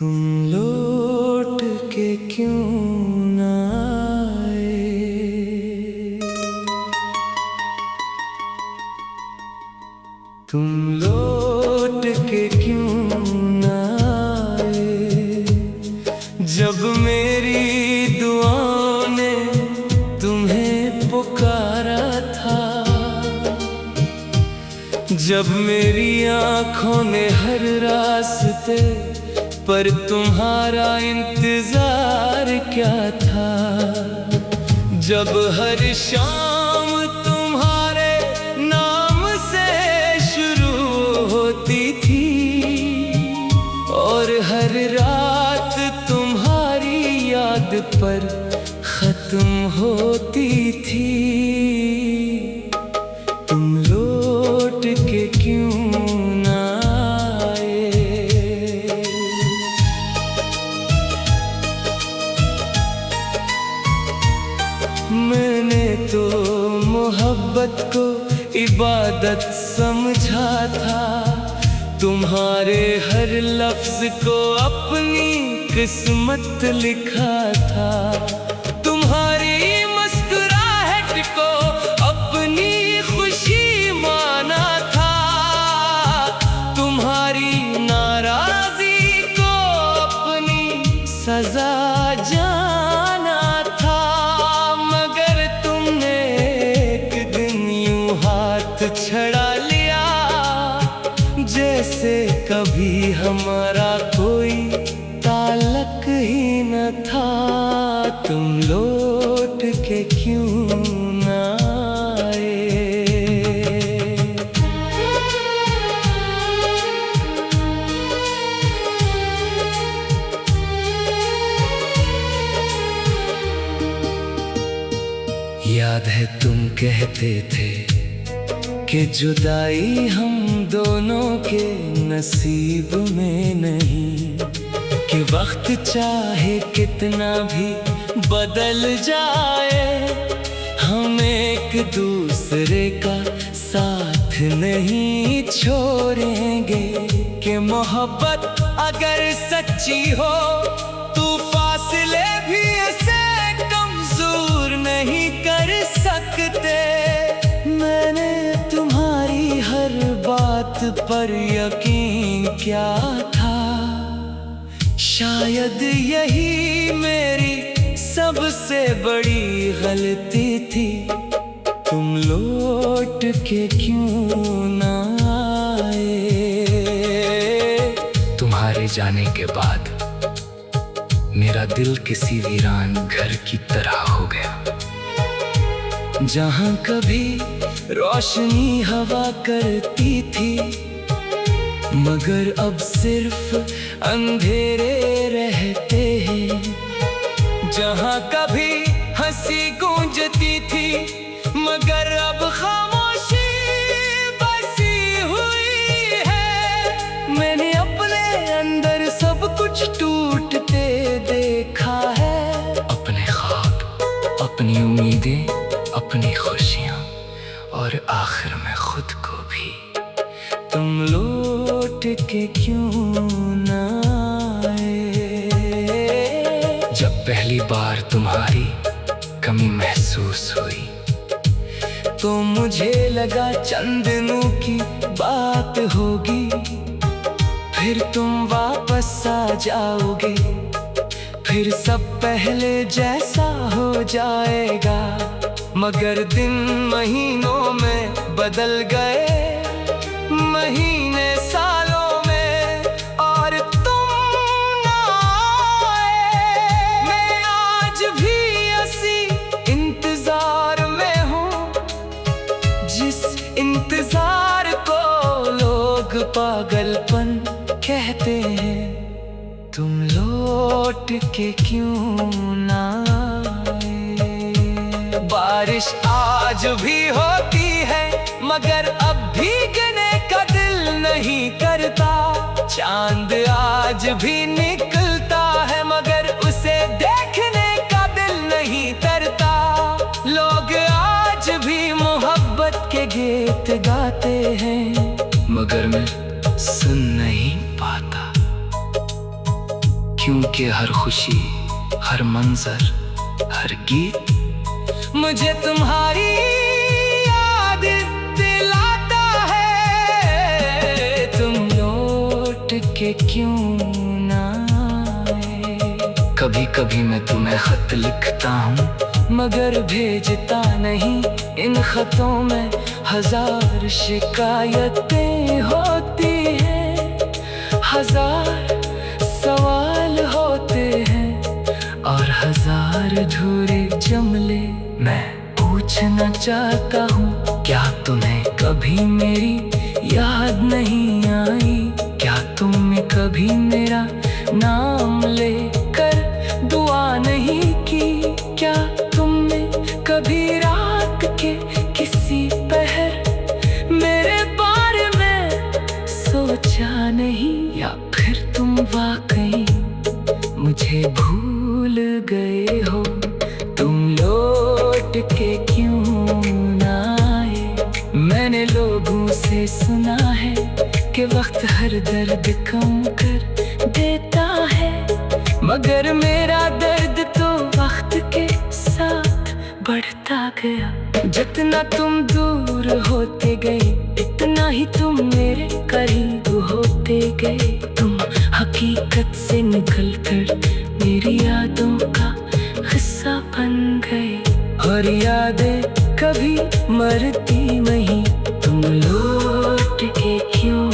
तुम लौट के क्यों ना आए, तुम लौट के क्यों ना आए। जब मेरी दुआओं ने तुम्हें पुकारा था, जब मेरी आँखों ने हर रास्ते पर तुम्हारा इंतजार क्या था। जब हर शाम तुम्हारे नाम से शुरू होती थी और हर रात तुम्हारी याद पर खत्म होती थी, तुम लौट के क्यों ना आए। मैंने तो मोहब्बत को इबादत समझा था, तुम्हारे हर लफ्ज को अपनी किस्मत लिखा था। तुम्हारी मुस्कुराहट को अपनी खुशी माना था, तुम्हारी नाराजगी को अपनी सजा जाना था। मगर तुमने एक दिन यूं हाथ छड़ा लिया, जैसे कभी हमारा कोई ताल्लुक ही न था। तुम लौट के क्यों ना आए। याद है तुम कहते थे कि जुदाई हम दोनों के नसीब में नहीं, कि वक्त चाहे कितना भी बदल जाए, हम एक दूसरे का साथ नहीं छोड़ेंगे। कि मोहब्बत अगर सच्ची हो तो फासले भी ऐसे कमजोर नहीं कर सकते। मैंने तुम्हारी हर बात पर यकीन क्या था, शायद यही मेरी सबसे बड़ी गलती थी। तुम लौट के क्यों ना आए। तुम्हारे जाने के बाद मेरा दिल किसी वीरान घर की तरह हो गया, जहाँ कभी रोशनी हवा करती थी, मगर अब सिर्फ अंधेरे रहते हैं। जहाँ कभी हंसी गूंजती थी, मगर अब खामोशी बसी हुई है। मैंने अपने अंदर सब कुछ टूटते देखा है, अपने ख्वाब, अपनी उम्मीदें, अपनी खुशियाँ और आखिर में खुद को भी। तुम लौट के क्यों ना आए। जब पहली बार तुम्हारी कमी महसूस हुई तो मुझे लगा चंद दिनों की बात होगी, फिर तुम वापस आ जाओगे, फिर सब पहले जैसा हो जाएगा। मगर दिन महीनों में बदल गए, महीने सालों में, और तुम ना आए। मैं आज भी इसी इंतजार में हूँ, जिस इंतजार को लोग पागलपन कहते हैं। तुम लौट के क्यों ना आए। बारिश आज भी होती है, मगर अब भीगने का दिल नहीं करता। चांद आज भी निकलता है, मगर उसे देखने का दिल नहीं करता। लोग आज भी मोहब्बत के गीत गाते हैं, मगर मैं सुन नहीं पाता। क्योंकि हर खुशी, हर मंजर, हर गीत मुझे तुम्हारी याद दिलाता है। तुम लौट के क्यों ना आए। कभी कभी मैं तुम्हें खत लिखता हूँ मगर भेजता नहीं। इन खतों में हजार शिकायतें होती हैं, हजार सवाल होते हैं और हजार अधूरे जुमले। मैं पूछना चाहता हूँ, क्या तुम्हें कभी मेरी याद नहीं आई? क्या तुमने कभी मेरा नाम लेकर दुआ नहीं की? क्या तुमने कभी रात के किसी पहर मेरे बारे में सोचा नहीं? या फिर तुम वाकई मुझे भूल गए हो? तुम लौट के क्यों ना आए। मैंने लोगों से सुना है कि वक्त हर दर्द कम कर देता है, मगर मेरा दर्द तो वक्त के साथ बढ़ता गया। जितना तुम दूर होते गए इतना ही तुम मेरे करीब होते गए। तुम हकीकत से निकलकर मेरी यादों का हिस्सा बन गए और यादें कभी मरती नहीं। तुम लौट के क्यों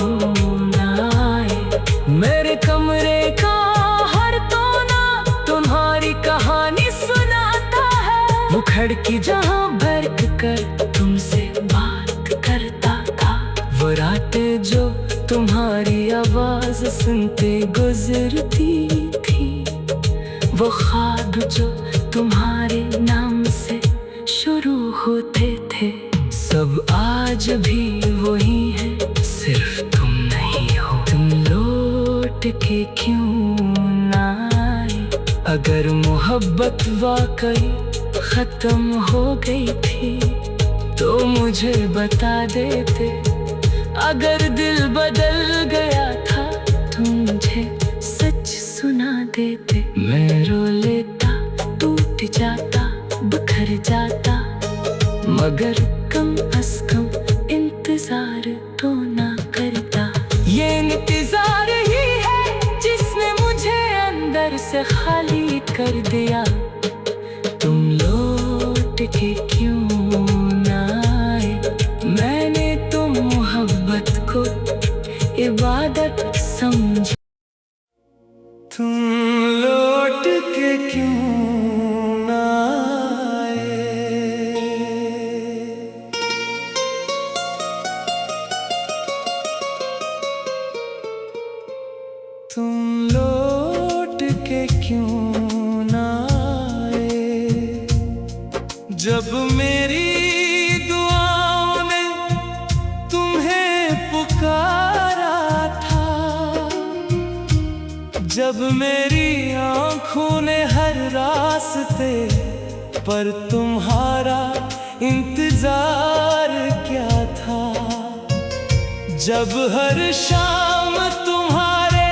ना आए। मेरे कमरे का हर कोना तुम्हारी कहानी सुनाता है। वो खिड़की जहाँ भड़क कर तुमसे बात करता था, वो रातें जो तुम्हारी आवाज सुनते गुजरती थी, वो ख्वाब जो तुम्हारे नाम से शुरू होते थे, सब आज भी वही है, सिर्फ तुम नहीं हो। तुम लौट के क्यों ना आए। अगर मोहब्बत वाकई खत्म हो गई थी तो मुझे बता देते। अगर दिल बदल गया था तो मुझे सच सुना देते। मैं रो लेता, टूट जाता, बिखर जाता, मगर कम अज कम इंतजार तो ना करता। ये इंतजार ही है जिसने मुझे अंदर से खाली कर दिया। तुम लौट के क्यों ना आए। मैंने तो मोहब्बत को इबादत समझा। तुम लौट के क्यों ना आए। तुम लौट के क्यों ना आए। जब मेरी दुआओं ने तुम्हें पुकारा था, जब मेरी आँखों ने हर रास्ते पर तुम्हारा इंतजार किया था, जब हर शाम तुम्हारे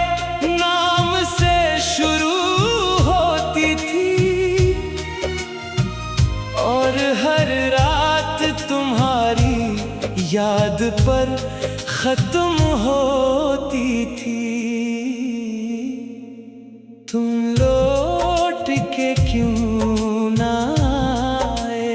नाम से शुरू होती थी और हर रात तुम्हारी याद पर खत्म होती थी। तुम लौट के क्यों ना आए।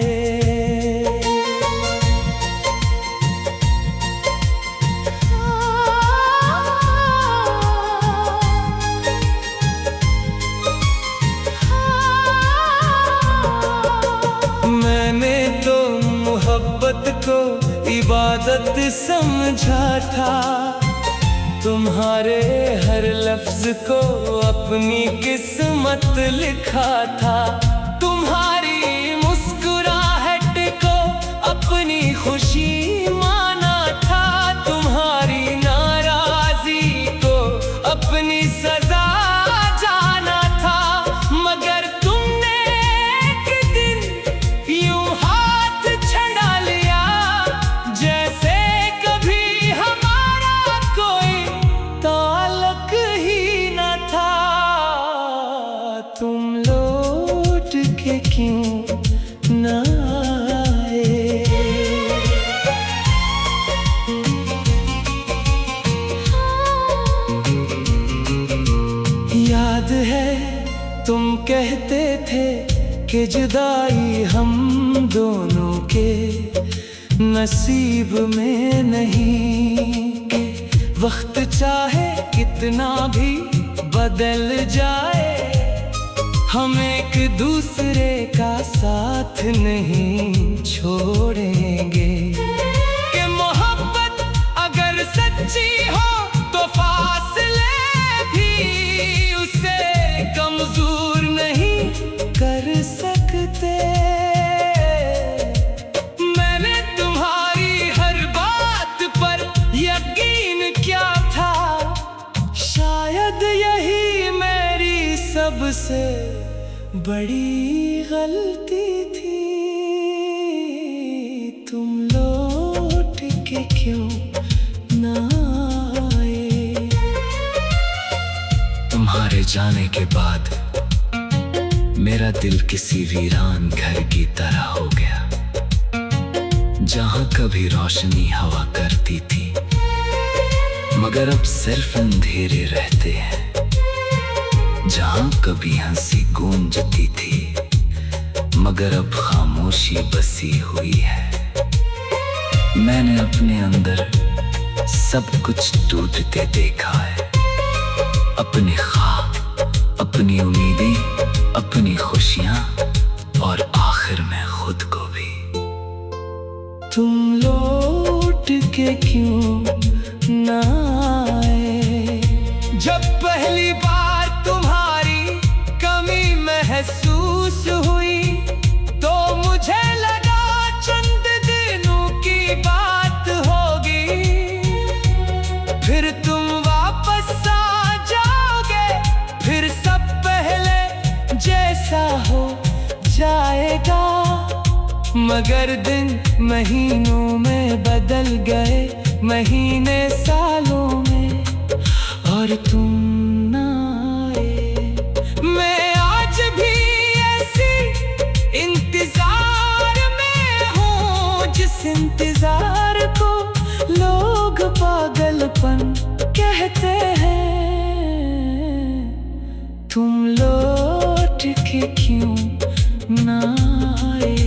मैंने तो मोहब्बत को इबादत समझा था, तुम्हारे हर लफ्ज को अपनी किस्मत लिखा था, तुम्हारी मुस्कुराहट को अपनी खुशी माना था, तुम्हारी नाराजी को अपनी सजा जाना था, मगर तुमने एक दिन यूं हाथ छंडा लिया जैसे कभी हमारा कोई ताल्लुक ही न था। तुम लौट के क्यों ना आए। याद है तुम कहते थे कि जुदाई हम दोनों के नसीब में नहीं, कि वक्त चाहे कितना भी बदल जाए हम एक दूसरे का साथ नहीं छोड़ेंगे। कि मोहब्बत अगर सच्ची हो तो फासले भी उसे कमजोर नहीं कर सकते। मैंने तुम्हारी हर बात पर यकीन किया था, शायद यही मेरी सबसे बड़ी गलती थी। तुम लौट के क्यों ना आए। तुम्हारे जाने के बाद मेरा दिल किसी वीरान घर की तरह हो गया, जहां कभी रोशनी हवा करती थी मगर अब सिर्फ अंधेरे रहते हैं। जहां कभी हंसी गूंजती थी मगर अब खामोशी बसी हुई है। मैंने अपने अंदर सब कुछ टूटते देखा है, अपने ख्वाब, अपनी उम्मीदें, अपनी खुशियां और आखिर में खुद को भी। तुम लौट के क्यों ना आए। जब पहली बार तुम्हारी कमी महसूस हुई तो मुझे लगा चंद दिनों की बात होगी, फिर तुम वापस आ जाओगे, फिर सब पहले जैसा हो जाएगा। मगर दिन महीनों में बदल गए, महीने सालों में, और तुम ना आए। मैं आज भी ऐसी इंतजार में हूँ जिस इंतजार को लोग पागलपन कहते हैं। तुम लौट के क्यों ना आए।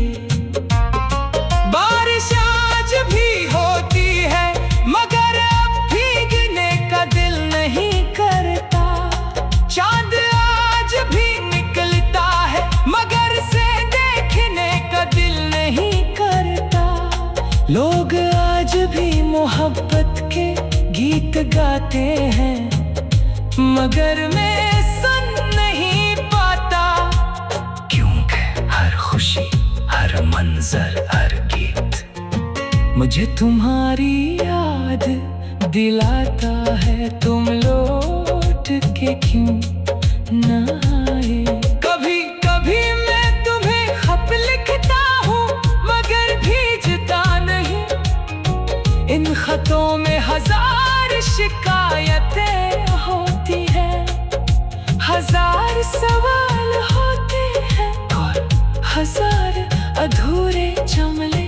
बारिश आज भी होती है मगर अब भीगने का दिल नहीं करता। चांद आज भी निकलता है मगर से देखने का दिल नहीं करता। लोग आज भी मोहब्बत के गीत गाते हैं मगर मैं सुन नहीं पाता। क्योंकि हर खुशी, हर मंजर, हर गीत मुझे तुम्हारी याद दिलाता है। तुम लौट के क्यों ना आए। कभी कभी मैं तुम्हें खत लिखता हूँ मगर भीजता नहीं। इन खतों में हजार शिकायतें होती हैं, हजार सवाल होते हैं और हजार अधूरे जुमले।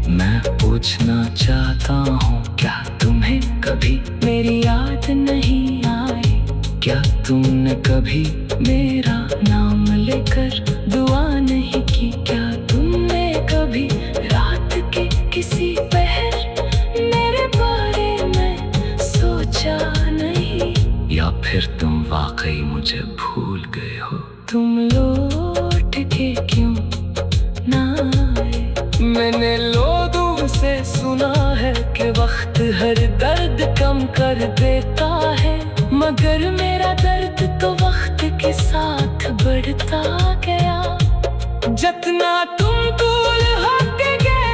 मैं पूछना चाहता हूँ, क्या तुम्हें कभी मेरी याद नहीं आई। क्या तुमने कभी मेरा नाम लेकर दुआ नहीं की। क्या तुमने कभी रात के किसी पहर मेरे बारे में सोचा नहीं। या फिर तुम वाकई मुझे भूल गए हो। तुम लौट के क्यों ना आए। मैंने लोगों से सुना है कि वक्त हर दर्द कम कर देता है, मगर मेरा दर्द तो वक्त के साथ बढ़ता गया। जितना तुम दूर होते गए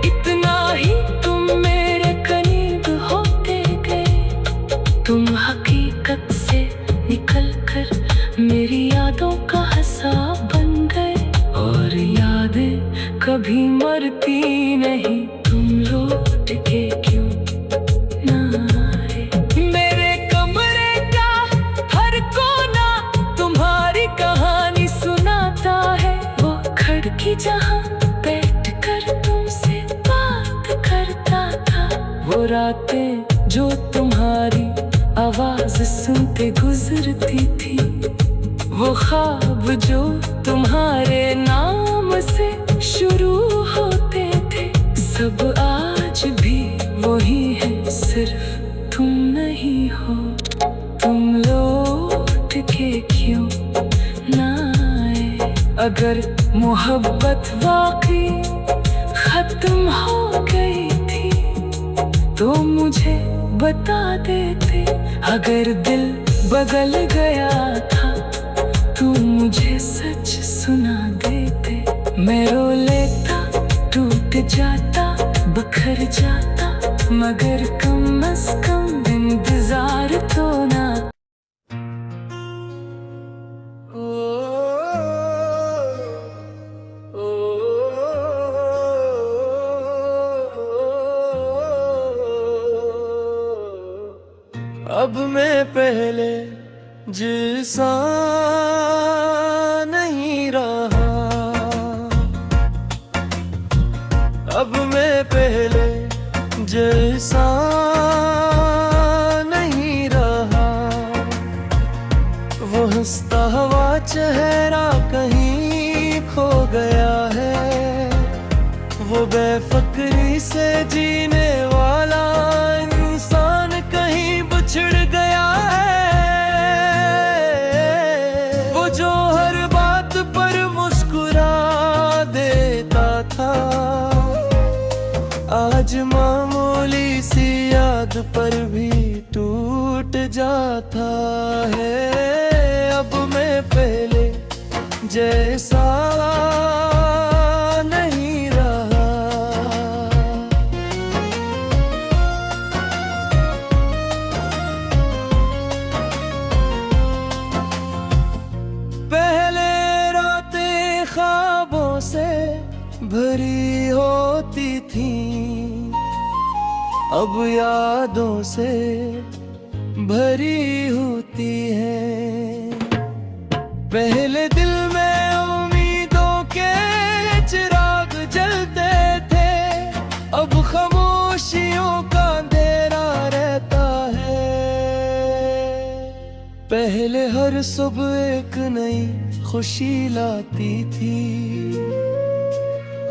इतना ही तुम मेरे करीब होते गए। तुम हकीकत से निकल कर मेरी यादों का हिस्सा बन गए, और यादें कभी मरती नहीं। तुम लौट के क्यों ना आए। मेरे कमरे का हर कोना तुम्हारी कहानी रातें जो तुम्हारी आवाज सुनते गुजरती थी, वो ख्वाब जो तुम्हारे नाम से शुरू होते थे, सब आज भी वही है, सिर्फ तुम नहीं हो। तुम लौट के क्यों ना आए? अगर मोहब्बत वाकई खत्म हो गई थी तो मुझे बता देते। अगर दिल बदल गया था तो मुझे सच सुना देते। मैं रो लेता, टूट जाता, बखर जाता, मगर कम से कम इंतजार तो ना। अब मैं पहले जैसा नहीं रहा, अब मैं पहले जैसा नहीं रहा। वो हंसता हुआ चेहरा कहीं खो गया है, वो बेफिक्री से जीने वाला इंसान कहीं बिछड़ गया है। वो जो हर बात पर मुस्कुरा देता था, आज मामूली सी याद पर भी टूट जाता है। अब मैं पहले जैसा नहीं रहा। पहले रातें ख्वाबों से भरी होती थी, अब यादों से भरी होती है। पहले दिल में उम्मीदों के चिराग जलते थे, अब खामोशियों का अंधेरा रहता है। पहले हर सुबह एक नई खुशी लाती थी,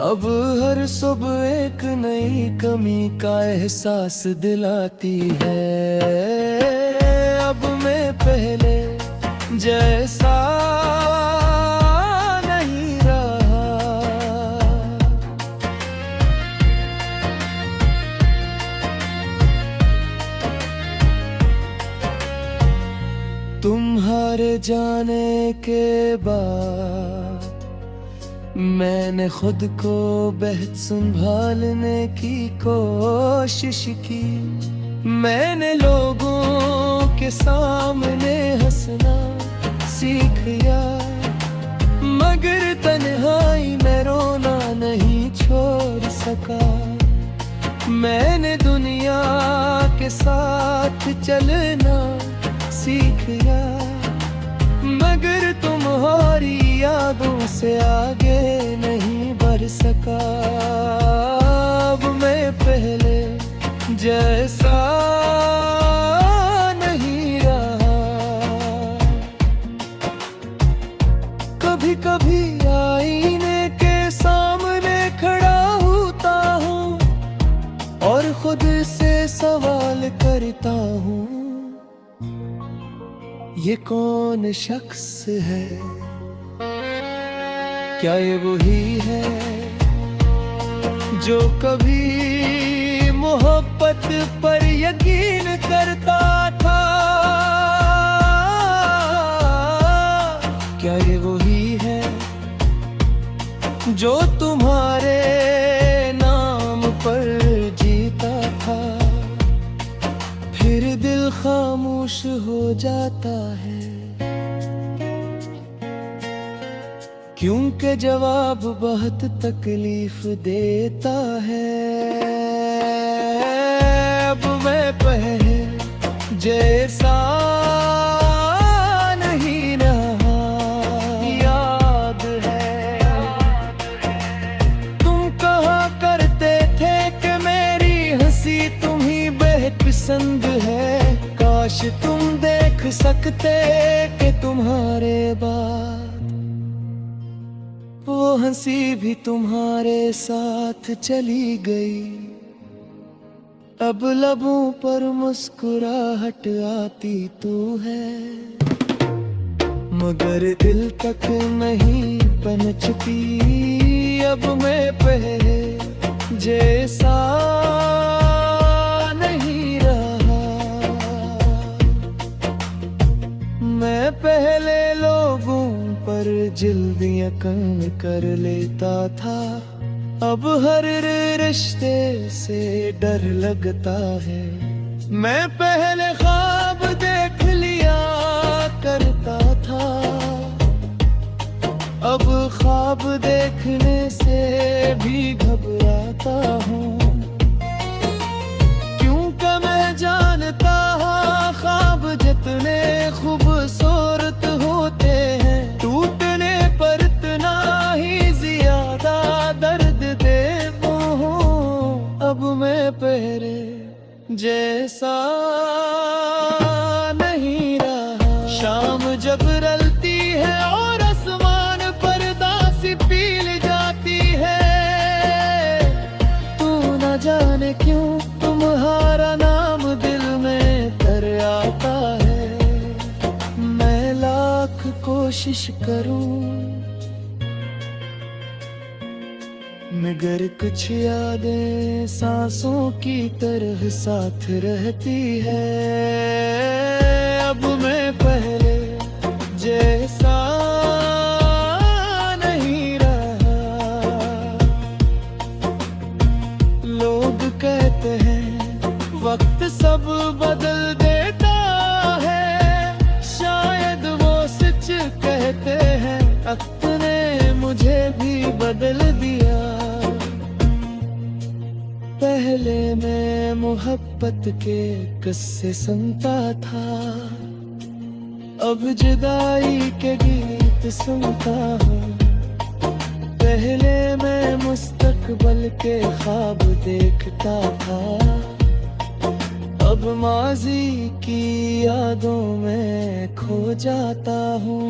अब हर सुबह एक नई कमी का एहसास दिलाती है। अब मैं पहले जैसा नहीं रहा। तुम्हारे जाने के बाद मैंने खुद को बेहद संभालने की कोशिश की। मैंने लोगों के सामने हंसना सीख लिया, मगर तन्हाई में रोना नहीं छोड़ सका। मैंने दुनिया के साथ चलना सीख लिया, मगर तुम्हारी यादों से आगे नहीं बढ़ सका। अब मैं पहले जैसा नहीं रहा। कभी कभी आईने के सामने खड़ा होता हूँ और खुद से सवाल करता हूँ, ये कौन शख्स है? क्या ये वही है जो कभी मोहब्बत पर यकीन करता था? क्या ये वही है जो तुम्हारे नाम पर जीता था? फिर दिल खामोश हो जाता है, क्योंकि जवाब बहुत तकलीफ देता है। अब मैं पहले जैसा नहीं रहा। याद है तुम कहा करते थे कि मेरी हंसी तुम ही जानते कि तुम्हारे बाद वो हंसी भी तुम्हारे साथ चली गई। अब लबों पर मुस्कुराहट आती तू है, मगर दिल तक नहीं पहुंचती। अब मैं पहले जैसा नहीं रहा, मैं पहले लोगों पर जल्दियां कम कर लेता था। अब हर रिश्ते से डर लगता है। मैं पहले ख्वाब देख लिया करता था, अब ख्वाब देखने से भी घबराता हूँ। क्योंकि मैं जानता ख्वाब जितने खूबसूरत होते हैं, टूटने पर इतना ही ज्यादा दर्द दे वो हूँ। अब मैं पहले जैसा नहीं रहा। शाम जब रलती है और आसमान पर्दा सी पील जाती है, तू न जाने क्यों तुम्हारा नाम दिल में तर आता है। मैं लाख कोशिश करूं मगर कुछ यादें सांसों की तरह साथ रहती है। अब मैं पहले जैसा नहीं रहा। लोग कहते हैं वक्त सब बदल देता है, शायद वो सच कहते हैं। वक्त ने मुझे भी बदल दिया। पहले मैं मोहब्बत के किस्से सुनता था, अब जुदाई के गीत सुनता हूँ। पहले मैं मुस्तकबल के ख्वाब देखता था, अब माजी की यादों में खो जाता हूँ।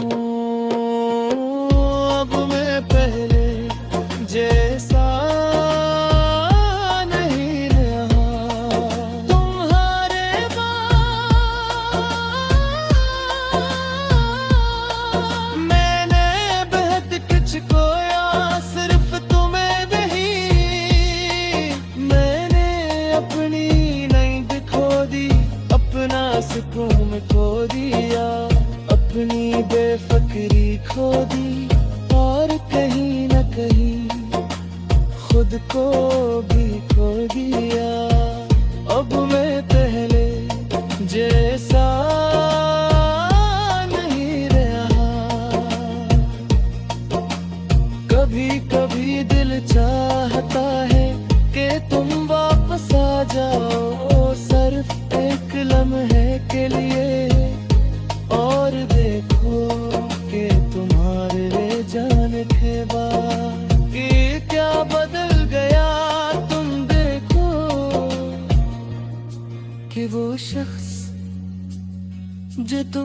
अब मैं पहले जैसा नहीं रहा। तुम्हारे बाद मैंने बहुत कुछ खोया, सिर्फ तुम्हें नहीं। मैंने अपनी नींद खो दी, अपना सुकून खो दिया, अपनी बेफिक्री खो दी, और कहीं न कहीं खुद को भी खो दिया। अब मैं पहले जैसा नहीं रहा। कभी कभी दिल चाहता है कि तुम वापस आ जाओ, सिर्फ एक लम्हे के लिए, और देखो कि तुम्हारे जाने के बाद ये क्या बदल गया। तुम देखो कि वो शख्स जो तुम